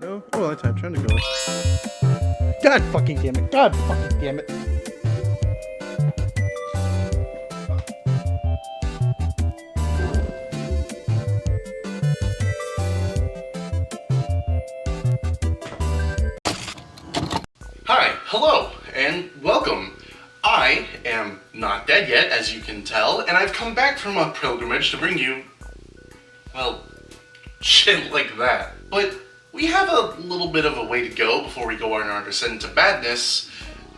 No? Oh, I typed trying to go. God fucking damn it. God fucking damn it. Hi, hello, and welcome. I am not dead yet, as you can tell, and I've come back from a pilgrimage to bring you, well, shit like that. But we have a little bit of a way to go before we go on our descent into badness,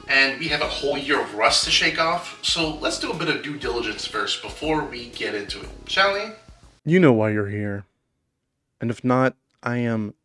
and we have a whole year of rust to shake off, so let's do a bit of due diligence first before we get into it, shall we? You know why you're here. And if not, I am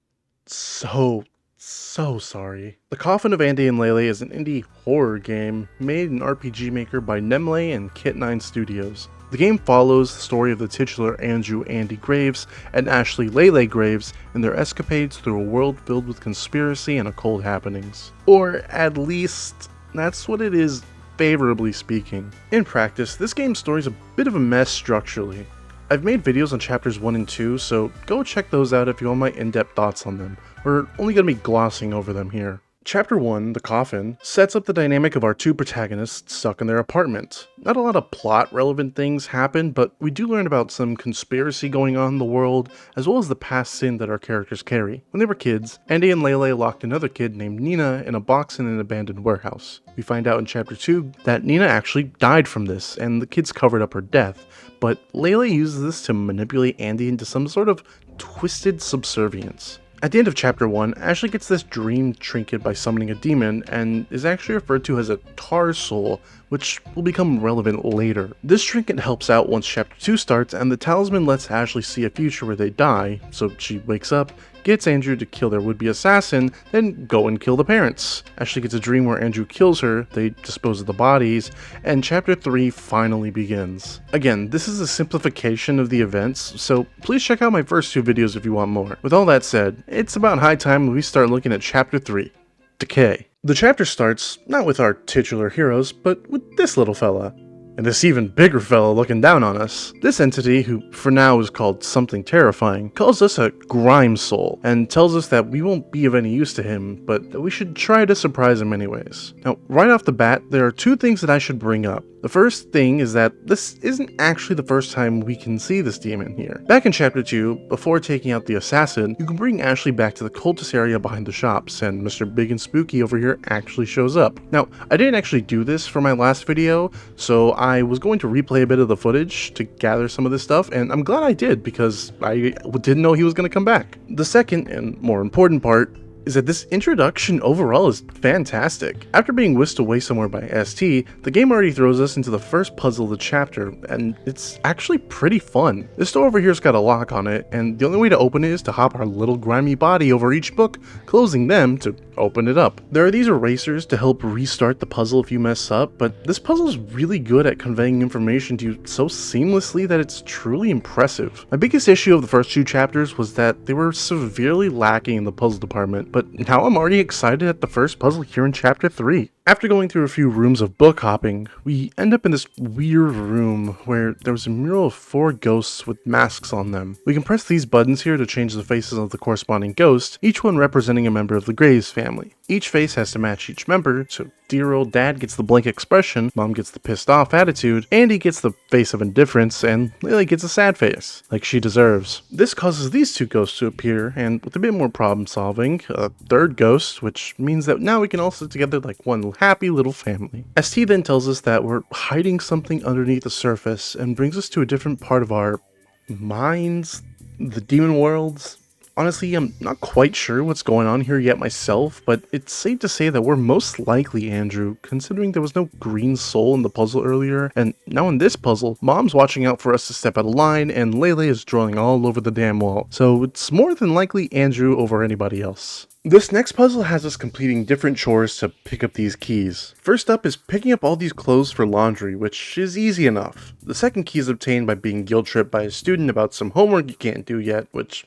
so sorry. The Coffin of Andy and Lele is an indie horror game made in RPG Maker by Nemle and Kit9 Studios. The game follows the story of the titular Andrew Andy Graves and Ashley Lele Graves and their escapades through a world filled with conspiracy and occult happenings. Or at least, that's what it is, favorably speaking. In practice, this game's story is a bit of a mess structurally. I've made videos on chapters 1 and 2, so go check those out if you want my in-depth thoughts on them. We're only going to be glossing over them here. Chapter 1, The Coffin, sets up the dynamic of our two protagonists stuck in their apartment. Not a lot of plot-relevant things happen, but we do learn about some conspiracy going on in the world, as well as the past sin that our characters carry. When they were kids, Andy and Lele locked another kid named Nina in a box in an abandoned warehouse. We find out in Chapter 2 that Nina actually died from this, and the kids covered up her death, but Lele uses this to manipulate Andy into some sort of twisted subservience. At the end of Chapter 1, Ashley gets this dream trinket by summoning a demon, and is actually referred to as a tar soul, which will become relevant later. This trinket helps out once Chapter 2 starts, and the talisman lets Ashley see a future where they die, so she wakes up, gets Andrew to kill their would-be assassin, then go and kill the parents. Ashley gets a dream where Andrew kills her, they dispose of the bodies, and Chapter 3 finally begins. Again, this is a simplification of the events, so please check out my first two videos if you want more. With all that said, it's about high time we start looking at Chapter 3, Decay. The chapter starts, not with our titular heroes, but with this little fella. And this even bigger fella looking down on us. This entity, who for now is called something terrifying, calls us a grime soul, and tells us that we won't be of any use to him, but that we should try to surprise him anyways. Now, right off the bat, there are two things that I should bring up. The first thing is that this isn't actually the first time we can see this demon here. Back in Chapter 2, before taking out the assassin, you can bring Ashley back to the cultist area behind the shops, and Mr. Big and Spooky over here actually shows up. Now, I didn't actually do this for my last video, so I was going to replay a bit of the footage to gather some of this stuff, and I'm glad I did because I didn't know he was going to come back. The second, and more important part, is that this introduction overall is fantastic. After being whisked away somewhere by ST, the game already throws us into the first puzzle of the chapter, and it's actually pretty fun. This door over here's got a lock on it, and the only way to open it is to hop our little grimy body over each book, closing them to open it up. There are these erasers to help restart the puzzle if you mess up, but this puzzle is really good at conveying information to you so seamlessly that it's truly impressive. My biggest issue of the first two chapters was that they were severely lacking in the puzzle department, but now I'm already excited at the first puzzle here in Chapter 3. After going through a few rooms of book hopping, we end up in this weird room where there was a mural of 4 ghosts with masks on them. We can press these buttons here to change the faces of the corresponding ghosts, each one representing a member of the Graves family. Each face has to match each member, so dear old dad gets the blank expression, mom gets the pissed off attitude, Andy gets the face of indifference, and Lily gets a sad face, like she deserves. This causes these two ghosts to appear, and with a bit more problem solving, a third ghost, which means that now we can all sit together like one happy little family. ST then tells us that we're hiding something underneath the surface, and brings us to a different part of our minds, the demon worlds. Honestly, I'm not quite sure what's going on here yet myself, but it's safe to say that we're most likely Andrew, considering there was no green soul in the puzzle earlier, and now in this puzzle, Mom's watching out for us to step out of line, and Lele is drawing all over the damn wall, so it's more than likely Andrew over anybody else. This next puzzle has us completing different chores to pick up these keys. First up is picking up all these clothes for laundry, which is easy enough. The second key is obtained by being guilt-tripped by a student about some homework you can't do yet, which,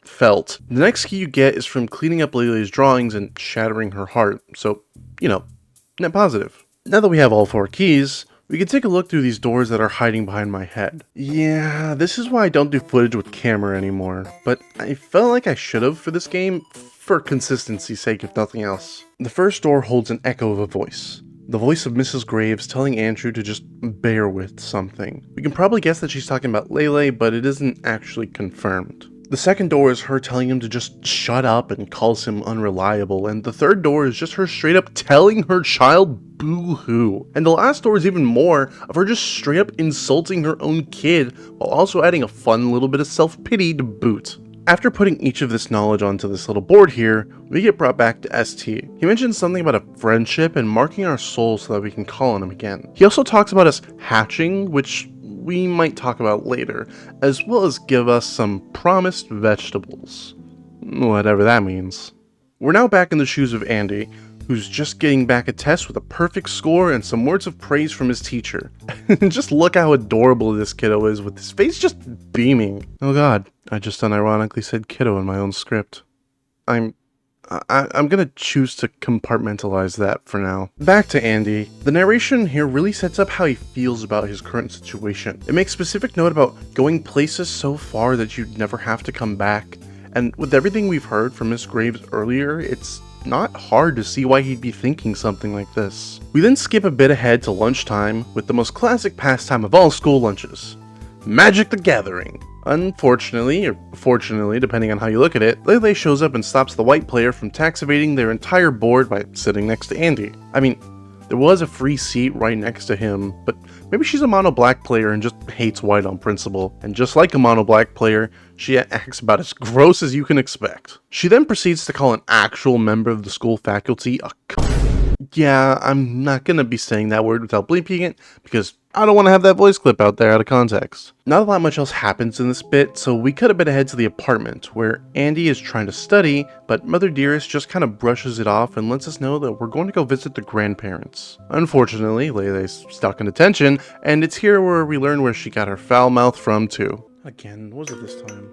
felt. The next key you get is from cleaning up Lele's drawings and shattering her heart, so, net positive. Now that we have all 4 keys, We can take a look through these doors that are hiding behind my head. Yeah, this is why I don't do footage with camera anymore, but I felt like I should have for this game, for consistency's sake if nothing else. The first door holds an echo of a voice. The voice of Mrs. Graves telling Andrew to just bear with something. We can probably guess that she's talking about Lele, but it isn't actually confirmed. The second door is her telling him to just shut up and calls him unreliable, and the third door is just her straight up telling her child boo-hoo. And the last door is even more of her just straight up insulting her own kid, while also adding a fun little bit of self-pity to boot. After putting each of this knowledge onto this little board here, we get brought back to ST. He mentions something about a friendship and marking our souls so that we can call on him again. He also talks about us hatching, which we might talk about later, as well as give us some promised vegetables. Whatever that means. We're now back in the shoes of Andy, who's just getting back a test with a perfect score and some words of praise from his teacher. Just look how adorable this kiddo is with his face just beaming. Oh god, I just unironically said kiddo in my own script. I'm gonna choose to compartmentalize that for now. Back to Andy. The narration here really sets up how he feels about his current situation. It makes specific note about going places so far that you'd never have to come back. And with everything we've heard from Miss Graves earlier, it's not hard to see why he'd be thinking something like this. We then skip a bit ahead to lunchtime with the most classic pastime of all school lunches: Magic the Gathering. Unfortunately, or fortunately, depending on how you look at it, Lele shows up and stops the white player from tax evading their entire board by sitting next to Andy. I mean, there was a free seat right next to him, but maybe she's a mono black player and just hates white on principle. And just like a mono black player, she acts about as gross as you can expect. She then proceeds to call an actual member of the school faculty a yeah, I'm not gonna be saying that word without bleeping it, because I don't want to have that voice clip out there out of context. Not a lot much else happens in this bit, so we cut a bit ahead to the apartment, where Andy is trying to study, but Mother Dearest just kind of brushes it off and lets us know that we're going to go visit the grandparents. Unfortunately, Lele's stuck in detention, and it's here where we learn where she got her foul mouth from too. Again, what was it this time?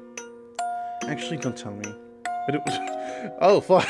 Actually, don't tell me. But it was... Oh, fuck.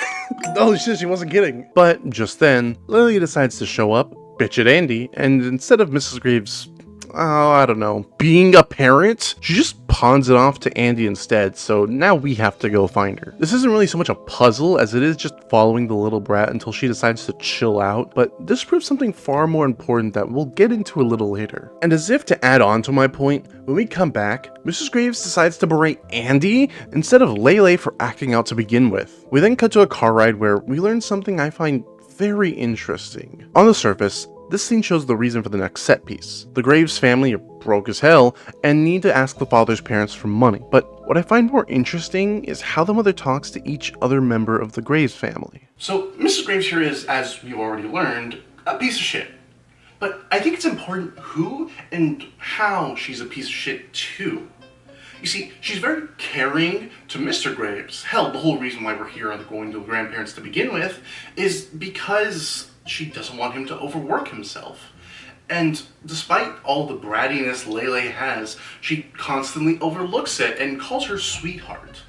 Oh shit, she wasn't kidding. But just then, Lily decides to show up, bitch at Andy, and instead of Mrs. Graves, I don't know, being a parent, she just pawns it off to Andy instead, so now we have to go find her. This isn't really so much a puzzle as it is just following the little brat until she decides to chill out, but this proves something far more important that we'll get into a little later. And as if to add on to my point, when we come back, Mrs. Graves decides to berate Andy instead of Lele for acting out to begin with. We then cut to a car ride where we learn something I find very interesting. On the surface, this scene shows the reason for the next set piece. The Graves family are broke as hell and need to ask the father's parents for money. But what I find more interesting is how the mother talks to each other member of the Graves family. So Mrs. Graves here is, as we've already learned, a piece of shit. But I think it's important who and how she's a piece of shit too. You see, she's very caring to Mr. Graves. Hell, the whole reason why we're here going to the grandparents to begin with is because she doesn't want him to overwork himself. And despite all the brattiness Lele has, she constantly overlooks it and calls her sweetheart.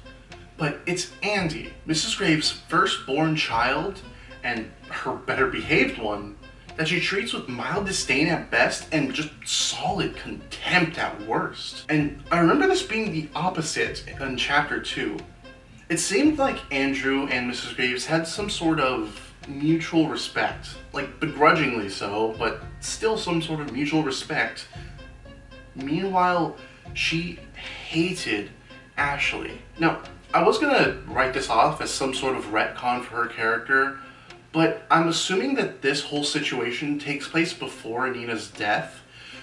But it's Andy, Mrs. Graves' firstborn child, and her better behaved one, that she treats with mild disdain at best and just solid contempt at worst. And I remember this being the opposite in chapter 2. It seemed like Andrew and Mrs. Graves had some sort of mutual respect, like begrudgingly so, but still some sort of mutual respect. Meanwhile, she hated Ashley. Now, I was gonna write this off as some sort of retcon for her character, but I'm assuming that this whole situation takes place before Anina's death,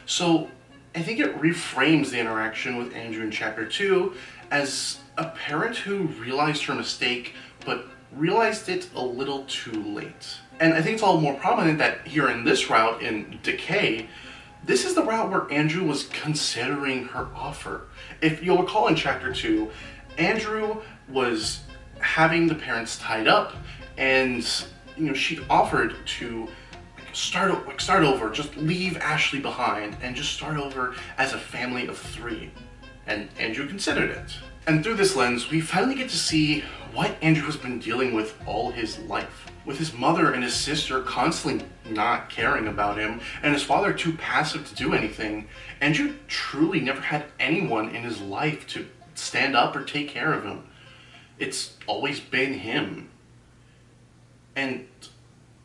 so I think it reframes the interaction with Andrew in chapter 2 as a parent who realized her mistake, but realized it a little too late. And I think it's all more prominent that here in this route, in Decay, this is the route where Andrew was considering her offer. If you'll recall in chapter 2, Andrew was having the parents tied up, and she offered to start over, just leave Ashley behind and just start over as a family of 3. And Andrew considered it. And through this lens, we finally get to see what Andrew has been dealing with all his life. With his mother and his sister constantly not caring about him, and his father too passive to do anything, Andrew truly never had anyone in his life to stand up or take care of him. It's always been him. And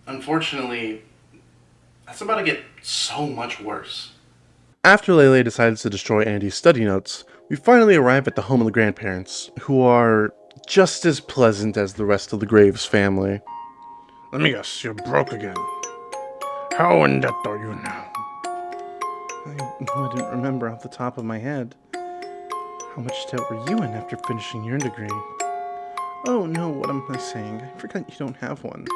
unfortunately, that's about to get so much worse. After Lele decides to destroy Andy's study notes, we finally arrive at the home of the grandparents, who are just as pleasant as the rest of the Graves family. Let me guess, you're broke again. How in debt are you now? I wouldn't remember off the top of my head. How much debt were you in after finishing your degree? Oh no, what am I saying? I forgot you don't have one.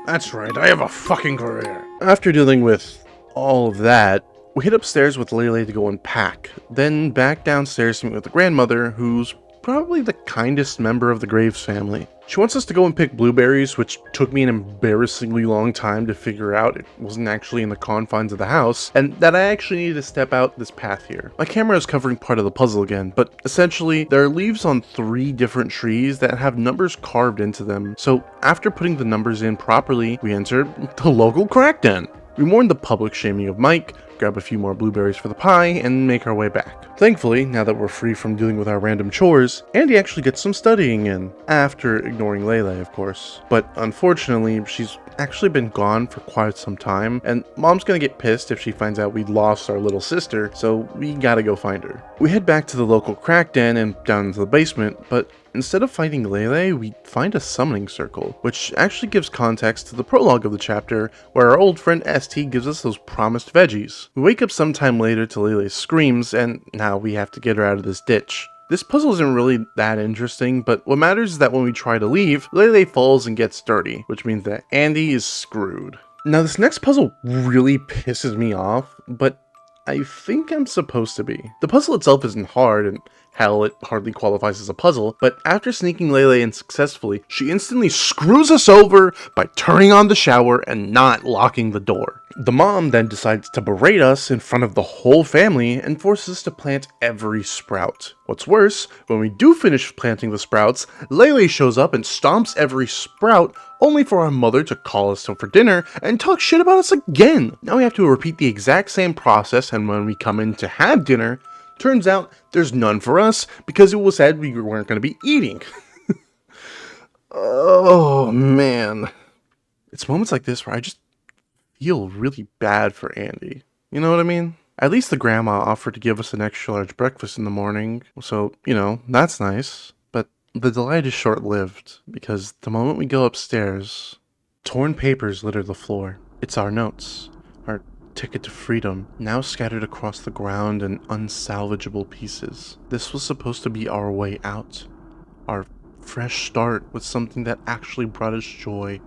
That's right, I have a fucking career. After dealing with all of that, we head upstairs with Lele to go unpack, then back downstairs to meet with the grandmother, who's probably the kindest member of the Graves family. She wants us to go and pick blueberries, which took me an embarrassingly long time to figure out it wasn't actually in the confines of the house, and that I actually needed to step out this path here. My camera is covering part of the puzzle again, but essentially, there are leaves on 3 different trees that have numbers carved into them, so after putting the numbers in properly, we enter the local crack den. We mourn the public shaming of Mike, grab a few more blueberries for the pie, and make our way back. Thankfully, now that we're free from dealing with our random chores, Andy actually gets some studying in, after ignoring Lele, of course. But unfortunately, she's actually been gone for quite some time, and Mom's gonna get pissed if she finds out we lost our little sister, so we gotta go find her. We head back to the local crack den and down into the basement, but instead of finding Lele, we find a summoning circle, which actually gives context to the prologue of the chapter, where our old friend ST gives us those promised veggies. We wake up sometime later to Lele's screams, and now we have to get her out of this ditch. This puzzle isn't really that interesting, but what matters is that when we try to leave, Lele falls and gets dirty, which means that Andy is screwed. Now this next puzzle really pisses me off, but I think I'm supposed to be. The puzzle itself isn't hard, and hell, it hardly qualifies as a puzzle, but after sneaking Lele in successfully, she instantly screws us over by turning on the shower and not locking the door. The mom then decides to berate us in front of the whole family and forces us to plant every sprout. What's worse, when we do finish planting the sprouts, Lele shows up and stomps every sprout, only for our mother to call us for dinner and talk shit about us again. Now we have to repeat the exact same process, and when we come in to have dinner, turns out there's none for us because it was said we weren't going to be eating. Oh man. It's moments like this where I just feel really bad for Andy. You know what I mean? At least the grandma offered to give us an extra large breakfast in the morning, so, that's nice. But the delight is short-lived, because the moment we go upstairs, torn papers litter the floor. It's our notes, our ticket to freedom, now scattered across the ground in unsalvageable pieces. This was supposed to be our way out, our fresh start with something that actually brought us joy,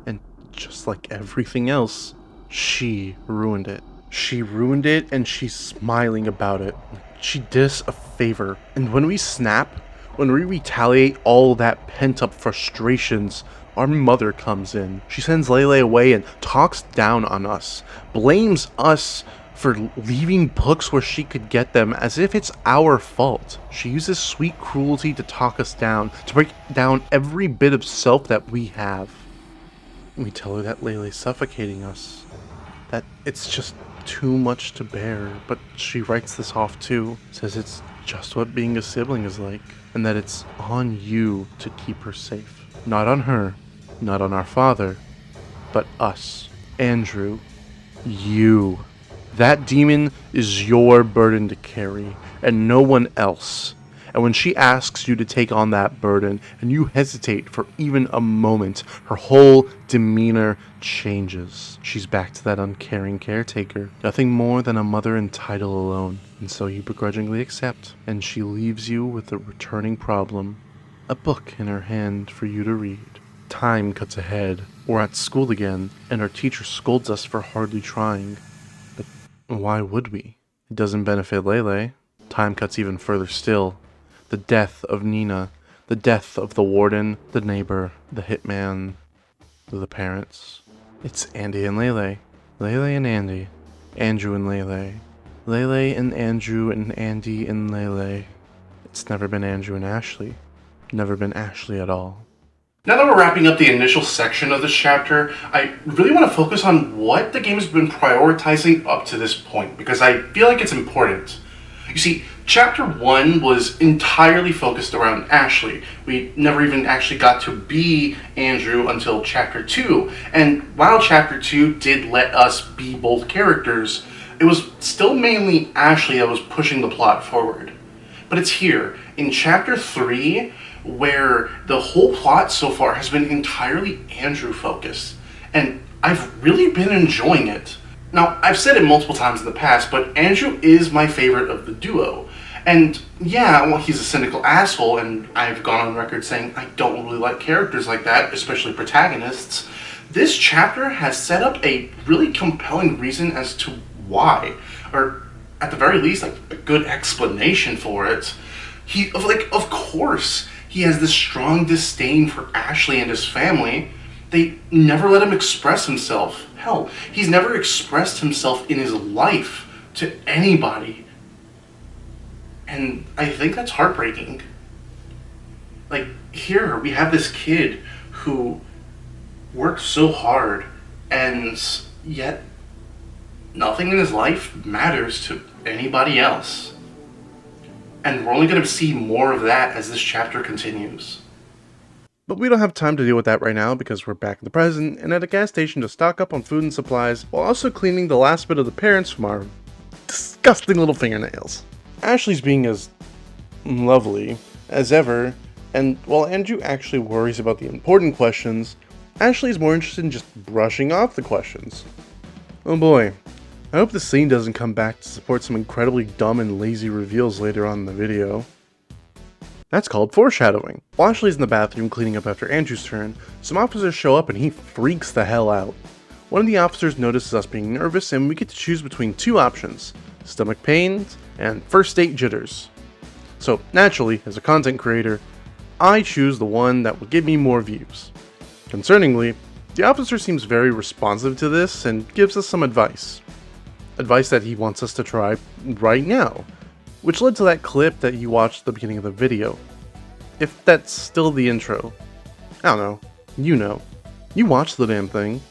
and just like everything else, she ruined it. She ruined it, and she's smiling about it. She did us a favor, and when we snap, when we retaliate all that pent-up frustrations, our mother comes in. She sends Lele away and talks down on us, blames us for leaving books where she could get them as if it's our fault. She uses sweet cruelty to talk us down, to break down every bit of self that we have. We tell her that Lele's suffocating us, that it's just too much to bear, but she writes this off too, says it's just what being a sibling is like, and that it's on you to keep her safe. Not on her, not on our father, but us. Andrew, you. That demon is your burden to carry, and no one else. And when she asks you to take on that burden, and you hesitate for even a moment, her whole demeanor changes. She's back to that uncaring caretaker, nothing more than a mother in title alone. And so you begrudgingly accept, and she leaves you with a returning problem, a book in her hand for you to read. Time cuts ahead. We're at school again, and our teacher scolds us for hardly trying. But why would we? It doesn't benefit Lele. Time cuts even further still. The death of Nina, the death of the warden, the neighbor, the hitman, the parents. It's Andy and Lele. Lele and Andy. Andrew and Lele. Lele and Andrew and Andy and Lele. It's never been Andrew and Ashley. never been Ashley at all. Now that we're wrapping up the initial section of this chapter, I really want to focus on what the game has been prioritizing up to this point, because I feel like it's important. You see, Chapter 1 was entirely focused around Ashley. We never even actually got to be Andrew until Chapter 2, and while Chapter 2 did let us be both characters, it was still mainly Ashley that was pushing the plot forward. But it's here, in Chapter 3, where the whole plot so far has been entirely Andrew focused, and I've really been enjoying it. Now, I've said it multiple times in the past, but Andrew is my favorite of the duo. And yeah, well, he's a cynical asshole, and I've gone on record saying I don't really like characters like that, especially protagonists. This chapter has set up a really compelling reason as to why, or at the very least, like a good explanation for it. Of course, he has this strong disdain for Ashley and his family. They never let him express himself. Hell, he's never expressed himself in his life to anybody. And I think that's heartbreaking. Like, here we have this kid who worked so hard, and yet nothing in his life matters to anybody else. And we're only going to see more of that as this chapter continues. But we don't have time to deal with that right now because we're back in the present and at a gas station to stock up on food and supplies while also cleaning the last bit of the parents from our disgusting little fingernails. Ashley's being as lovely as ever, and while Andrew actually worries about the important questions, Ashley's more interested in just brushing off the questions. Oh boy, I hope this scene doesn't come back to support some incredibly dumb and lazy reveals later on in the video. That's called foreshadowing. While Ashley's in the bathroom cleaning up after Andrew's turn, some officers show up and he freaks the hell out. One of the officers notices us being nervous and we get to choose between two options, stomach pains and first date jitters. So naturally, as a content creator, I choose the one that will give me more views. Concerningly, the officer seems very responsive to this and gives us some advice. Advice that he wants us to try right now, which led to that clip that you watched at the beginning of the video. If that's still the intro. I don't know. You know. You watched the damn thing.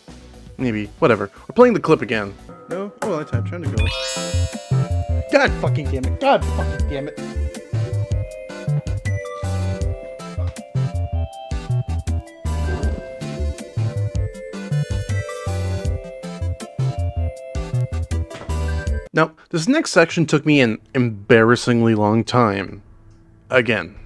Maybe. Whatever. We're playing the clip again. No? Oh, I'm trying to go. God fucking damn it. God fucking damn it. Now, this next section took me an embarrassingly long time. Again.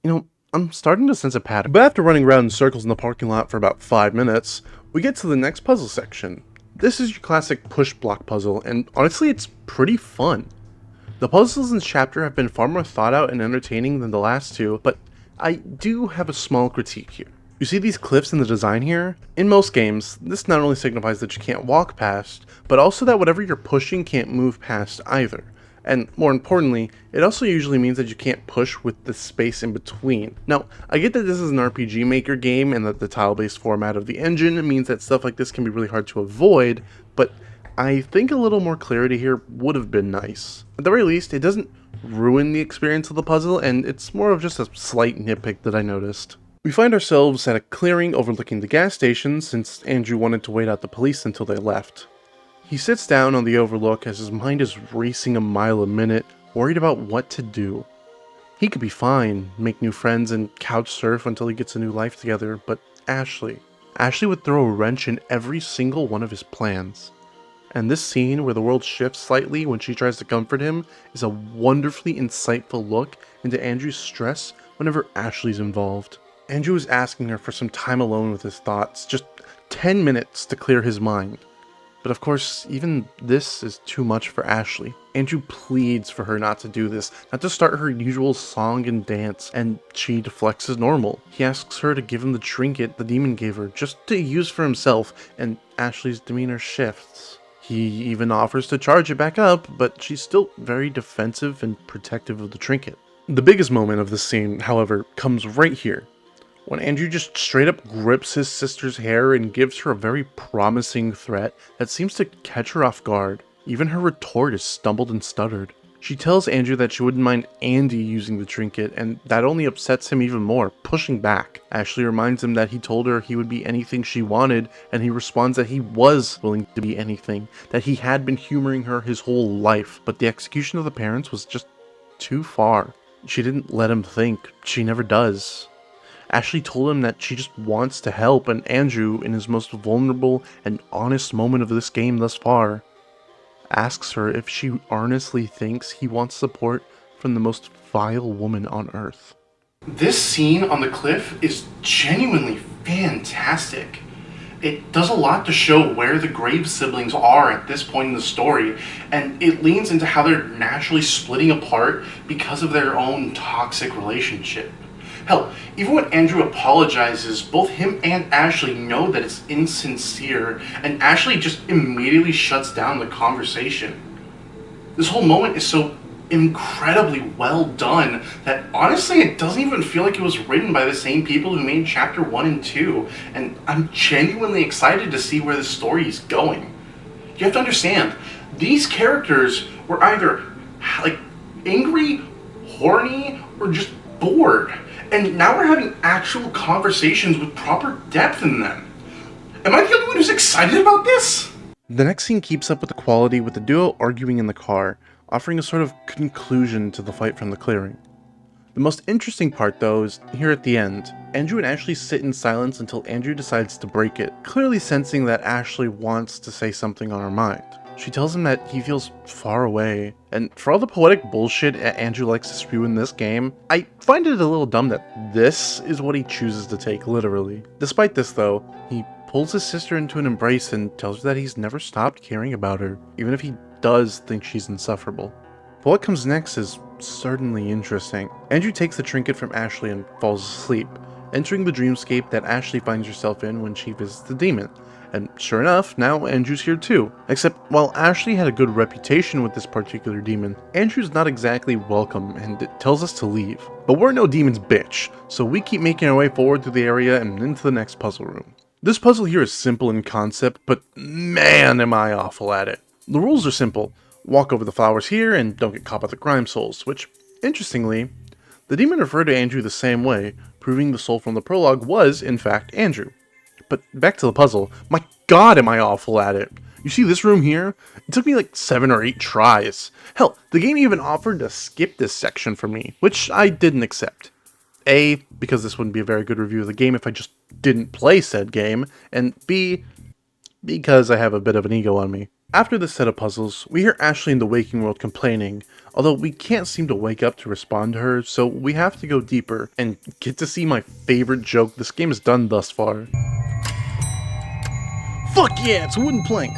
You know, I'm starting to sense a pattern. But after running around in circles in the parking lot for about 5 minutes, we get to the next puzzle section. This is your classic push block puzzle, and honestly, it's pretty fun. The puzzles in this chapter have been far more thought out and entertaining than the last two, but I do have a small critique here. You see these cliffs in the design here? In most games, this not only signifies that you can't walk past, but also that whatever you're pushing can't move past either. And more importantly, it also usually means that you can't push with the space in between. Now, I get that this is an RPG Maker game and that the tile-based format of the engine means that stuff like this can be really hard to avoid, but I think a little more clarity here would have been nice. At the very least, it doesn't ruin the experience of the puzzle, and it's more of just a slight nitpick that I noticed. We find ourselves at a clearing overlooking the gas station since Andrew wanted to wait out the police until they left. He sits down on the overlook as his mind is racing a mile a minute, worried about what to do. He could be fine, make new friends and couch surf until he gets a new life together, but Ashley would throw a wrench in every single one of his plans. And this scene where the world shifts slightly when she tries to comfort him is a wonderfully insightful look into Andrew's stress whenever Ashley's involved. Andrew is asking her for some time alone with his thoughts, just 10 minutes to clear his mind. But of course, even this is too much for Ashley. Andrew pleads for her not to do this, not to start her usual song and dance, and she deflects as normal. He asks her to give him the trinket the demon gave her, just to use for himself, and Ashley's demeanor shifts. He even offers to charge it back up, but she's still very defensive and protective of the trinket. The biggest moment of this scene, however, comes right here, when Andrew just straight up grips his sister's hair and gives her a very promising threat that seems to catch her off guard. Even her retort is stumbled and stuttered. She tells Andrew that she wouldn't mind Andy using the trinket, and that only upsets him even more, pushing back. Ashley reminds him that he told her he would be anything she wanted, and he responds that he was willing to be anything, that he had been humoring her his whole life, but the execution of the parents was just too far. She didn't let him think. She never does. Ashley told him that she just wants to help, and Andrew, in his most vulnerable and honest moment of this game thus far, asks her if she earnestly thinks he wants support from the most vile woman on earth. This scene on the cliff is genuinely fantastic. It does a lot to show where the Graves siblings are at this point in the story, and it leans into how they're naturally splitting apart because of their own toxic relationship. Hell, even when Andrew apologizes, both him and Ashley know that it's insincere, and Ashley just immediately shuts down the conversation. This whole moment is so incredibly well done that honestly it doesn't even feel like it was written by the same people who made chapter 1 and 2, and I'm genuinely excited to see where the story is going. You have to understand, these characters were either like angry, horny, or just bored, and now we're having actual conversations with proper depth in them. Am I the only one who's excited about this? The next scene keeps up with the quality, with the duo arguing in the car, offering a sort of conclusion to the fight from the clearing. The most interesting part, though, is here at the end. Andrew and Ashley sit in silence until Andrew decides to break it, clearly sensing that Ashley wants to say something on her mind. She tells him that he feels far away, and for all the poetic bullshit Andrew likes to spew in this game, I find it a little dumb that this is what he chooses to take literally. Despite this, though, he pulls his sister into an embrace and tells her that he's never stopped caring about her, even if he does think she's insufferable. But what comes next is certainly interesting. Andrew takes the trinket from Ashley and falls asleep, entering the dreamscape that Ashley finds herself in when she visits the demon. And sure enough, now Andrew's here too. Except while Ashley had a good reputation with this particular demon, Andrew's not exactly welcome and it tells us to leave. But we're no demon's bitch, so we keep making our way forward through the area and into the next puzzle room. This puzzle here is simple in concept, but man am I awful at it. The rules are simple. Walk over the flowers here and don't get caught by the grime souls, which, interestingly, the demon referred to Andrew the same way, proving the soul from the prologue was, in fact, Andrew. But back to the puzzle. My god am I awful at it. You see this room here? It took me like 7 or 8 tries. Hell, the game even offered to skip this section for me, which I didn't accept. A, because this wouldn't be a very good review of the game if I just didn't play said game, and B, because I have a bit of an ego on me. After this set of puzzles, we hear Ashley in the waking world complaining, although we can't seem to wake up to respond to her, so we have to go deeper and get to see my favorite joke this game has done thus far. Fuck yeah, it's a wooden plank!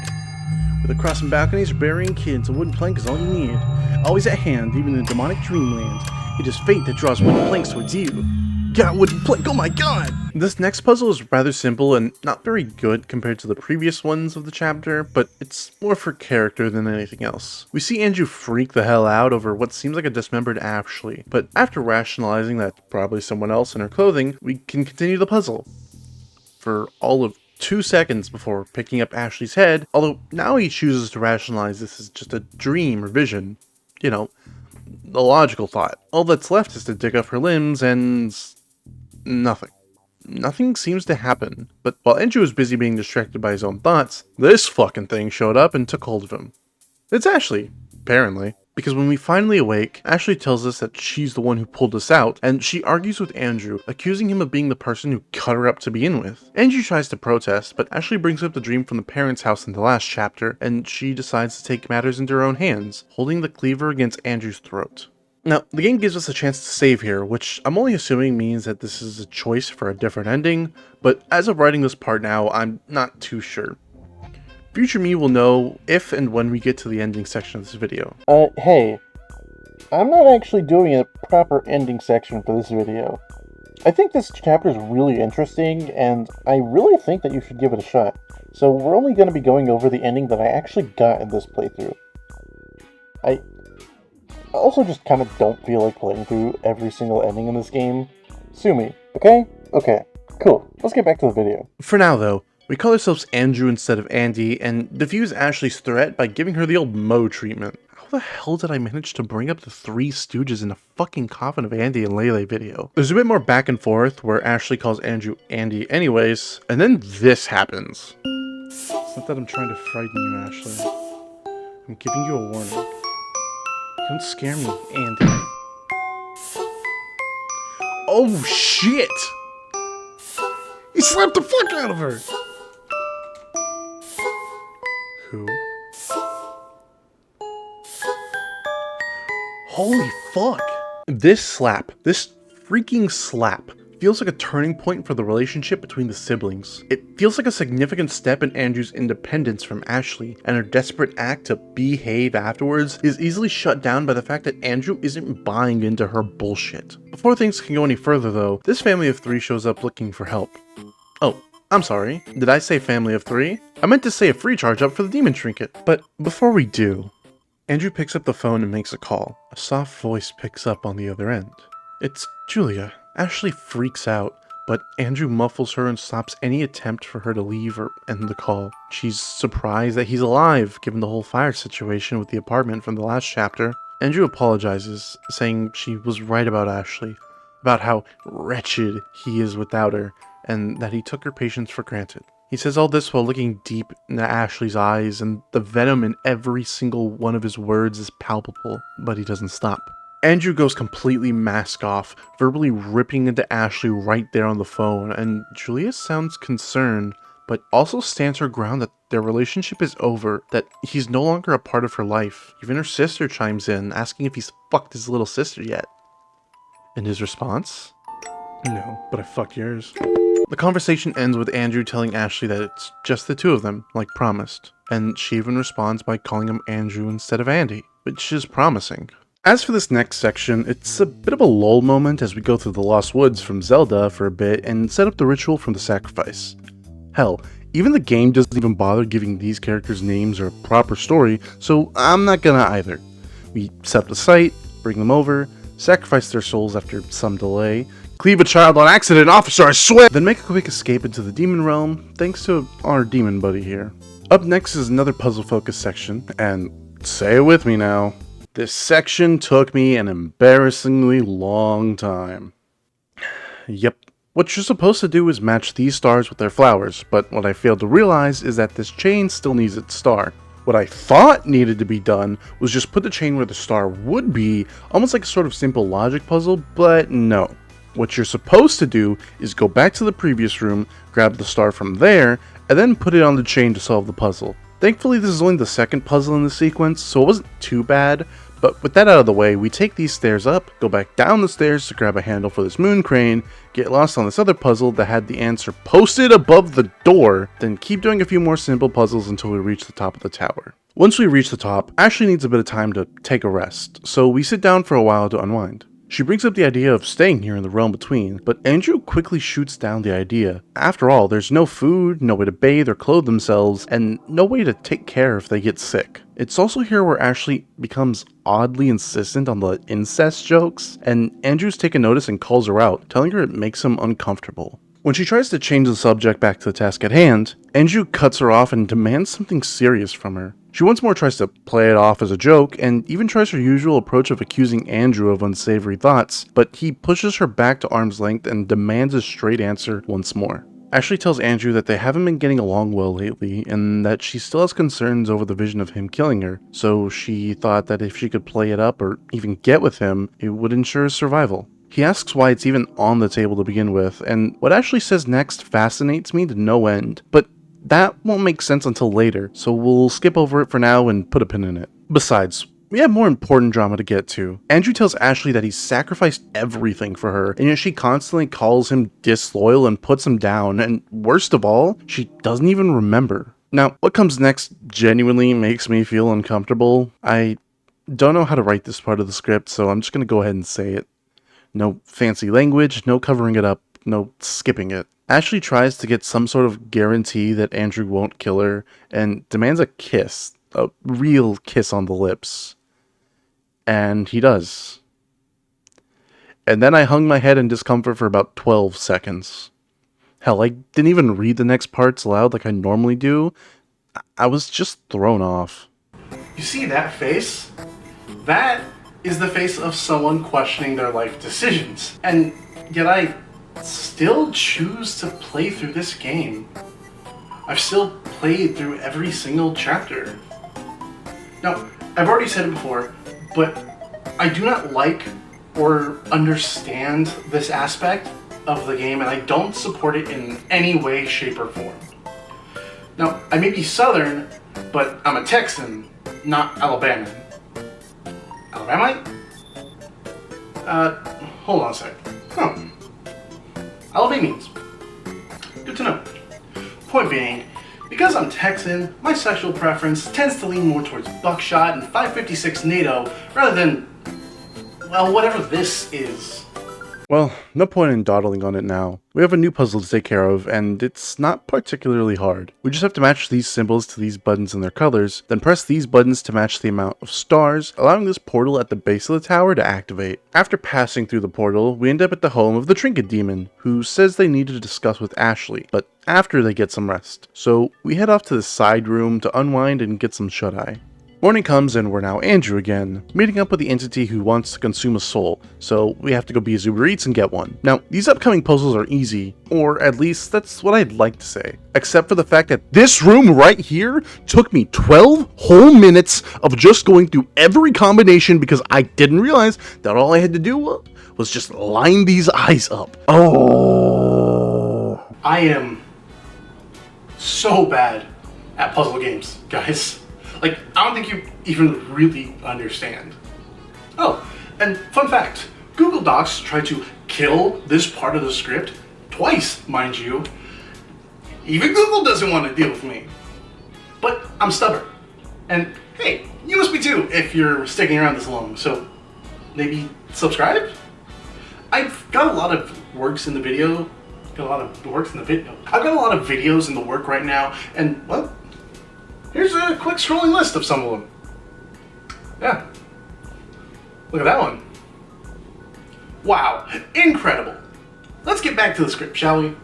With across some balconies or burying kids, a wooden plank is all you need. Always at hand, even in a demonic dreamland. It is fate that draws wooden planks towards you. Got a wooden plank, oh my god! This next puzzle is rather simple and not very good compared to the previous ones of the chapter, but it's more for character than anything else. We see Andrew freak the hell out over what seems like a dismembered Ashley, but after rationalizing that probably someone else in her clothing, we can continue the puzzle. For all of 2 seconds before picking up Ashley's head, although now he chooses to rationalize this as just a dream or vision. You know, the logical thought. All that's left is to dig up her limbs and nothing. Nothing seems to happen, but while Andrew was busy being distracted by his own thoughts, this fucking thing showed up and took hold of him. It's Ashley, apparently. Because when we finally awake, Ashley tells us that she's the one who pulled us out, and she argues with Andrew, accusing him of being the person who cut her up to begin with. Andrew tries to protest, but Ashley brings up the dream from the parents' house in the last chapter, and she decides to take matters into her own hands, holding the cleaver against Andrew's throat. Now, the game gives us a chance to save here, which I'm only assuming means that this is a choice for a different ending, but as of writing this part now, I'm not too sure. Future me will know if and when we get to the ending section of this video. Hey. I'm not actually doing a proper ending section for this video. I think this chapter is really interesting, and I really think that you should give it a shot. So we're only going to be going over the ending that I actually got in this playthrough. I also just kind of don't feel like playing through every single ending in this game. Sue me, okay? Okay, cool. Let's get back to the video. For now, though, we call ourselves Andrew instead of Andy, and defuse Ashley's threat by giving her the old Mo treatment. How the hell did I manage to bring up the Three Stooges in a fucking Coffin of Andy and Lele video? There's a bit more back and forth where Ashley calls Andrew Andy anyways, and then this happens. It's not that I'm trying to frighten you, Ashley. I'm giving you a warning. Don't scare me, Andy. Oh shit! He slapped the fuck out of her! Who? Holy fuck! This freaking slap, feels like a turning point for the relationship between the siblings. It feels like a significant step in Andrew's independence from Ashley, and her desperate act to behave afterwards is easily shut down by the fact that Andrew isn't buying into her bullshit. Before things can go any further though, this family of three shows up looking for help. Oh, I'm sorry, did I say family of three? I meant to say a free charge up for the demon trinket. But before we do, Andrew picks up the phone and makes a call. A soft voice picks up on the other end. It's Julia. Ashley freaks out, but Andrew muffles her and stops any attempt for her to leave or end the call. She's surprised that he's alive, given the whole fire situation with the apartment from the last chapter. Andrew apologizes, saying she was right about Ashley, about how wretched he is without her, and that he took her patience for granted. He says all this while looking deep into Ashley's eyes, and the venom in every single one of his words is palpable, but he doesn't stop. Andrew goes completely mask off, verbally ripping into Ashley right there on the phone, and Julia sounds concerned, but also stands her ground that their relationship is over, that he's no longer a part of her life. Even her sister chimes in, asking if he's fucked his little sister yet. And his response? No, but I fucked yours. The conversation ends with Andrew telling Ashley that it's just the two of them, like promised, and she even responds by calling him Andrew instead of Andy, which is promising. As for this next section, it's a bit of a lull moment as we go through the Lost Woods from Zelda for a bit and set up the ritual from the sacrifice. Hell, even the game doesn't even bother giving these characters names or a proper story, so I'm not gonna either. We set up the site, bring them over, sacrifice their souls after some delay, cleave a child on accident, officer, I swear! Then make a quick escape into the demon realm, thanks to our demon buddy here. Up next is another puzzle-focused section, and say it with me now. This section took me an embarrassingly long time. Yep. What you're supposed to do is match these stars with their flowers, but what I failed to realize is that this chain still needs its star. What I thought needed to be done was just put the chain where the star would be, almost like a sort of simple logic puzzle, but no. What you're supposed to do is go back to the previous room, grab the star from there, and then put it on the chain to solve the puzzle. Thankfully this is only the second puzzle in the sequence, so it wasn't too bad, but with that out of the way, we take these stairs up, go back down the stairs to grab a handle for this moon crane, get lost on this other puzzle that had the answer posted above the door, then keep doing a few more simple puzzles until we reach the top of the tower. Once we reach the top, Ashley needs a bit of time to take a rest, so we sit down for a while to unwind. She brings up the idea of staying here in the realm between, but Andrew quickly shoots down the idea. After all, there's no food, no way to bathe or clothe themselves, and no way to take care if they get sick. It's also here where Ashley becomes oddly insistent on the incest jokes, and Andrew's taken notice and calls her out, telling her it makes him uncomfortable. When she tries to change the subject back to the task at hand, Andrew cuts her off and demands something serious from her. She once more tries to play it off as a joke, and even tries her usual approach of accusing Andrew of unsavory thoughts, but he pushes her back to arm's length and demands a straight answer once more. Ashley tells Andrew that they haven't been getting along well lately, and that she still has concerns over the vision of him killing her, so she thought that if she could play it up or even get with him, it would ensure his survival. He asks why it's even on the table to begin with, and what Ashley says next fascinates me to no end, but that won't make sense until later, so we'll skip over it for now and put a pin in it. Besides, we have more important drama to get to. Andrew tells Ashley that he's sacrificed everything for her, and yet she constantly calls him disloyal and puts him down, and worst of all, she doesn't even remember. Now, what comes next genuinely makes me feel uncomfortable. I don't know how to write this part of the script, so I'm just gonna go ahead and say it. No fancy language, no covering it up, no skipping it. Ashley tries to get some sort of guarantee that Andrew won't kill her, and demands a kiss, a real kiss on the lips. And he does. And then I hung my head in discomfort for about 12 seconds. Hell, I didn't even read the next parts aloud like I normally do. I was just thrown off. You see that face? That is the face of someone questioning their life decisions. And yet I still choose to play through this game. I've still played through every single chapter. Now, I've already said it before, but I do not like or understand this aspect of the game, and I don't support it in any way, shape, or form. Now, I may be Southern, but I'm a Texan, not Alabaman. Alabamite? Hold on a sec. Alabamians. Good to know. Point being, because I'm Texan, my sexual preference tends to lean more towards buckshot and 556 NATO rather than, well, whatever this is. Well, no point in dawdling on it now. We have a new puzzle to take care of, and it's not particularly hard. We just have to match these symbols to these buttons and their colors, then press these buttons to match the amount of stars, allowing this portal at the base of the tower to activate. After passing through the portal, we end up at the home of the Trinket Demon, who says they need to discuss with Ashley, but after they get some rest. So we head off to the side room to unwind and get some shut-eye. Morning comes and we're now Andrew again, meeting up with the entity who wants to consume a soul, so we have to go be his Uber Eats and get one. Now, these upcoming puzzles are easy, or at least that's what I'd like to say. Except for the fact that this room right here took me 12 whole minutes of just going through every combination because I didn't realize that all I had to do was just line these eyes up. Oh. I am so bad at puzzle games, guys. Like, I don't think you even really understand. Oh, and fun fact, Google Docs tried to kill this part of the script twice, mind you. Even Google doesn't want to deal with me. But I'm stubborn. And hey, you must be too if you're sticking around this long, so maybe subscribe? I've got a lot of works in the video. I've got a lot of videos in the work right now, and well, here's a quick scrolling list of some of them. Yeah. Look at that one. Wow, incredible. Let's get back to the script, shall we?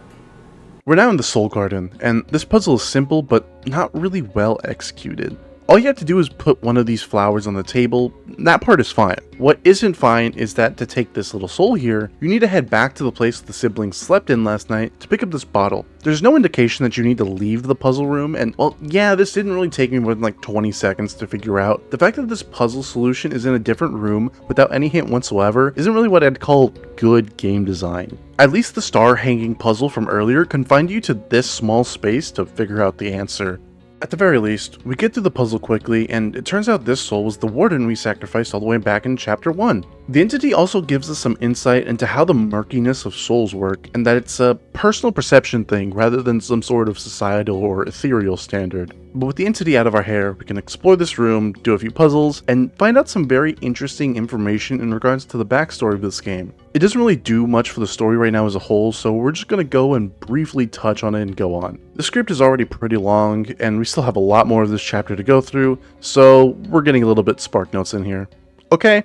We're now in the Soul Garden, and this puzzle is simple but not really well executed. All you have to do is put one of these flowers on the table. That part is fine. What isn't fine is that to take this little soul here, you need to head back to the place the siblings slept in last night to pick up this bottle. There's no indication that you need to leave the puzzle room, and well, yeah, this didn't really take me more than like 20 seconds to figure out. The fact that this puzzle solution is in a different room without any hint whatsoever isn't really what I'd call good game design. At least the star hanging puzzle from earlier confined you to this small space to figure out the answer. At the very least, we get through the puzzle quickly, and it turns out this soul was the warden we sacrificed all the way back in chapter 1. The entity also gives us some insight into how the murkiness of souls work, and that it's a personal perception thing rather than some sort of societal or ethereal standard. But with the entity out of our hair, we can explore this room, do a few puzzles, and find out some very interesting information in regards to the backstory of this game. It doesn't really do much for the story right now as a whole, so we're just gonna go and briefly touch on it and go on. The script is already pretty long, and we still have a lot more of this chapter to go through, so we're getting a little bit spark notes in here. Okay.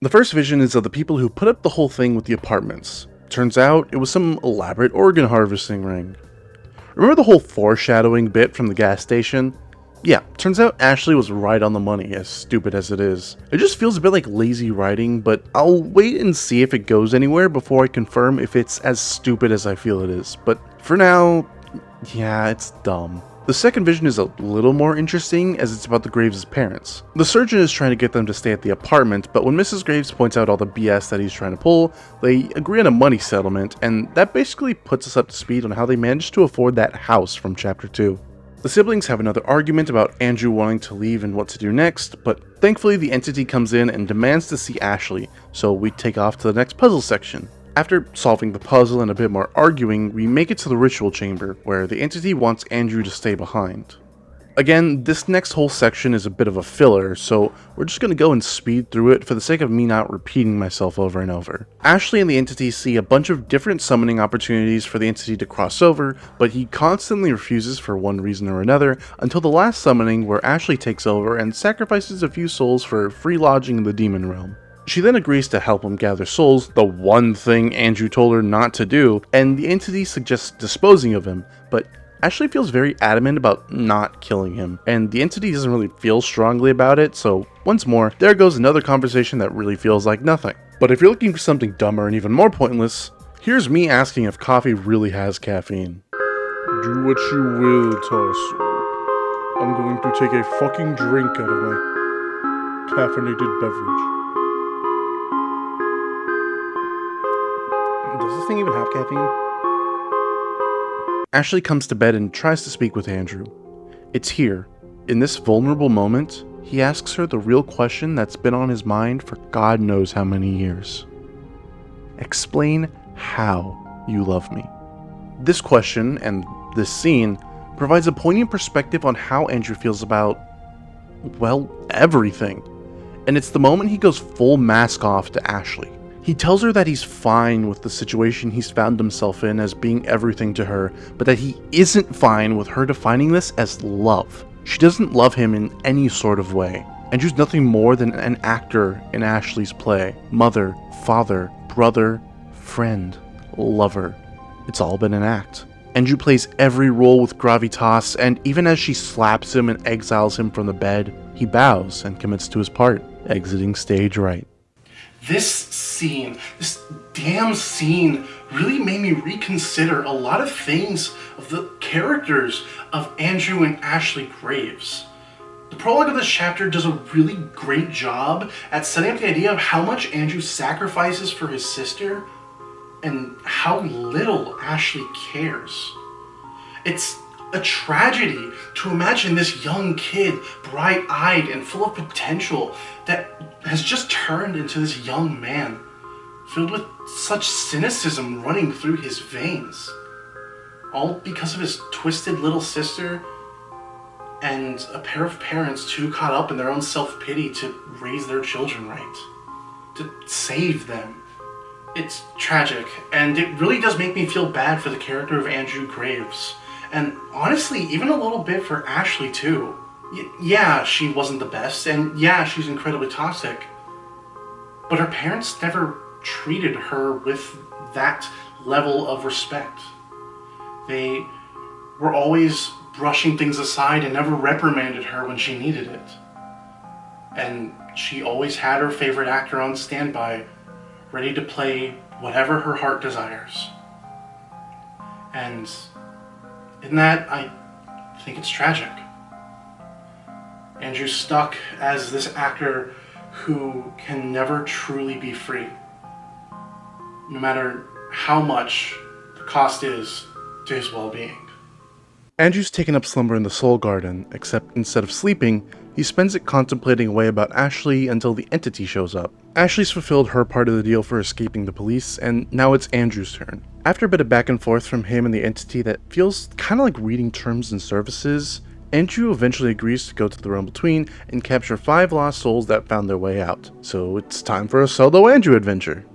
The first vision is of the people who put up the whole thing with the apartments. Turns out it was some elaborate organ harvesting ring. Remember the whole foreshadowing bit from the gas station? Yeah, turns out Ashley was right on the money, as stupid as it is. It just feels a bit like lazy writing, but I'll wait and see if it goes anywhere before I confirm if it's as stupid as I feel it is. But for now, yeah, it's dumb. The second vision is a little more interesting, as it's about the Graves' parents. The surgeon is trying to get them to stay at the apartment, but when Mrs. Graves points out all the BS that he's trying to pull, they agree on a money settlement, and that basically puts us up to speed on how they managed to afford that house from chapter 2. The siblings have another argument about Andrew wanting to leave and what to do next, but thankfully the entity comes in and demands to see Ashley, so we take off to the next puzzle section. After solving the puzzle and a bit more arguing, we make it to the ritual chamber, where the entity wants Andrew to stay behind. Again, this next whole section is a bit of a filler, so we're just going to go and speed through it for the sake of me not repeating myself over and over. Ashley and the entity see a bunch of different summoning opportunities for the entity to cross over, but he constantly refuses for one reason or another, until the last summoning where Ashley takes over and sacrifices a few souls for free lodging in the demon realm. She then agrees to help him gather souls, the one thing Andrew told her not to do, and the entity suggests disposing of him, but Ashley feels very adamant about not killing him, and the entity doesn't really feel strongly about it, so Once more, there goes another conversation that really feels like nothing. But if you're looking for something dumber and even more pointless, here's me asking if coffee really has caffeine. Do what you will, Tarsu. I'm going to take a fucking drink out of my caffeinated beverage. Does this thing even have caffeine? Ashley comes to bed and tries to speak with Andrew. It's here, in this vulnerable moment, he asks her the real question that's been on his mind for God knows how many years. Explain how you love me. This question, and this scene, provides a poignant perspective on how Andrew feels about, well, everything. And it's the moment he goes full mask off to Ashley. He tells her that he's fine with the situation he's found himself in as being everything to her, but that he isn't fine with her defining this as love. She doesn't love him in any sort of way. Andrew's nothing more than an actor in Ashley's play. Mother, father, brother, friend, lover. It's all been an act. Andrew plays every role with gravitas, and even as she slaps him and exiles him from the bed, he bows and commits to his part, exiting stage right. This scene, this damn scene, really made me reconsider a lot of things of the characters of Andrew and Ashley Graves. The prologue of this chapter does a really great job at setting up the idea of how much Andrew sacrifices for his sister and how little Ashley cares. It's a tragedy to imagine this young kid, bright-eyed and full of potential, that has just turned into this young man, filled with such cynicism running through his veins. All because of his twisted little sister and a pair of parents too caught up in their own self-pity to raise their children right, to save them. It's tragic, and it really does make me feel bad for the character of Andrew Graves. And honestly, even a little bit for Ashley too. Yeah, she wasn't the best, and yeah, she's incredibly toxic. But her parents never treated her with that level of respect. They were always brushing things aside and never reprimanded her when she needed it. And she always had her favorite actor on standby, ready to play whatever her heart desires. And in that, I think it's tragic. Andrew's stuck as this actor who can never truly be free, no matter how much the cost is to his well-being. Andrew's taken up slumber in the Soul Garden, except instead of sleeping, he spends it contemplating away about Ashley until the entity shows up. Ashley's fulfilled her part of the deal for escaping the police, and now it's Andrew's turn. After a bit of back and forth from him and the entity that feels kinda like reading terms and services, Andrew eventually agrees to go to the realm between and capture 5 lost souls that found their way out. So it's time for a solo Andrew adventure.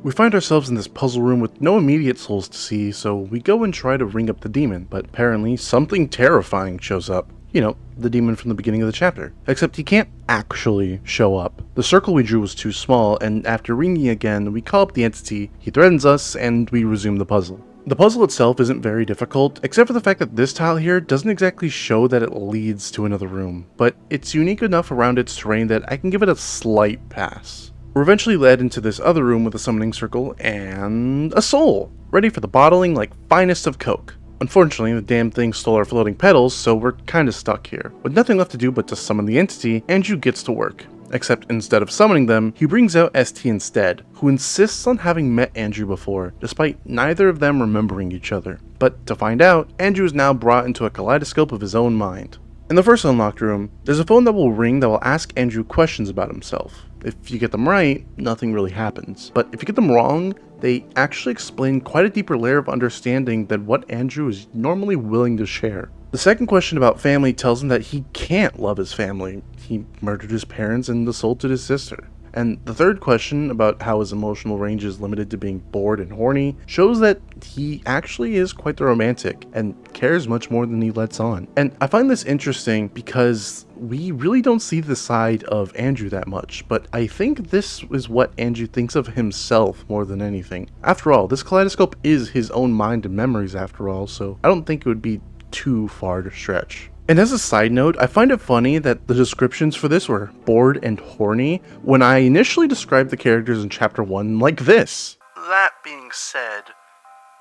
We find ourselves in this puzzle room with no immediate souls to see, so we go and try to ring up the demon, but apparently something terrifying shows up. You know, the demon from the beginning of the chapter. Except he can't actually show up. The circle we drew was too small, and after ringing again, we call up the entity, he threatens us, and we resume the puzzle. The puzzle itself isn't very difficult, except for the fact that this tile here doesn't exactly show that it leads to another room, but it's unique enough around its terrain that I can give it a slight pass. We're eventually led into this other room with a summoning circle and a soul, ready for the bottling like finest of Coke. Unfortunately, the damn thing stole our floating petals, so we're kinda stuck here. With nothing left to do but to summon the entity, Andrew gets to work. Except instead of summoning them, he brings out ST instead, who insists on having met Andrew before, despite neither of them remembering each other. But to find out, Andrew is now brought into a kaleidoscope of his own mind. In the first unlocked room, there's a phone that will ring that will ask Andrew questions about himself. If you get them right, nothing really happens. But if you get them wrong, they actually explain quite a deeper layer of understanding than what Andrew is normally willing to share. The second question about family tells him that he can't love his family. He murdered his parents and assaulted his sister. And the third question about how his emotional range is limited to being bored and horny shows that he actually is quite the romantic and cares much more than he lets on. And I find this interesting because we really don't see the side of Andrew that much, but I think this is what Andrew thinks of himself more than anything. After all, this kaleidoscope is his own mind and memories after all, so I don't think it would be too far to stretch. And as a side note, I find it funny that the descriptions for this were bored and horny when I initially described the characters in chapter 1 like this. That being said,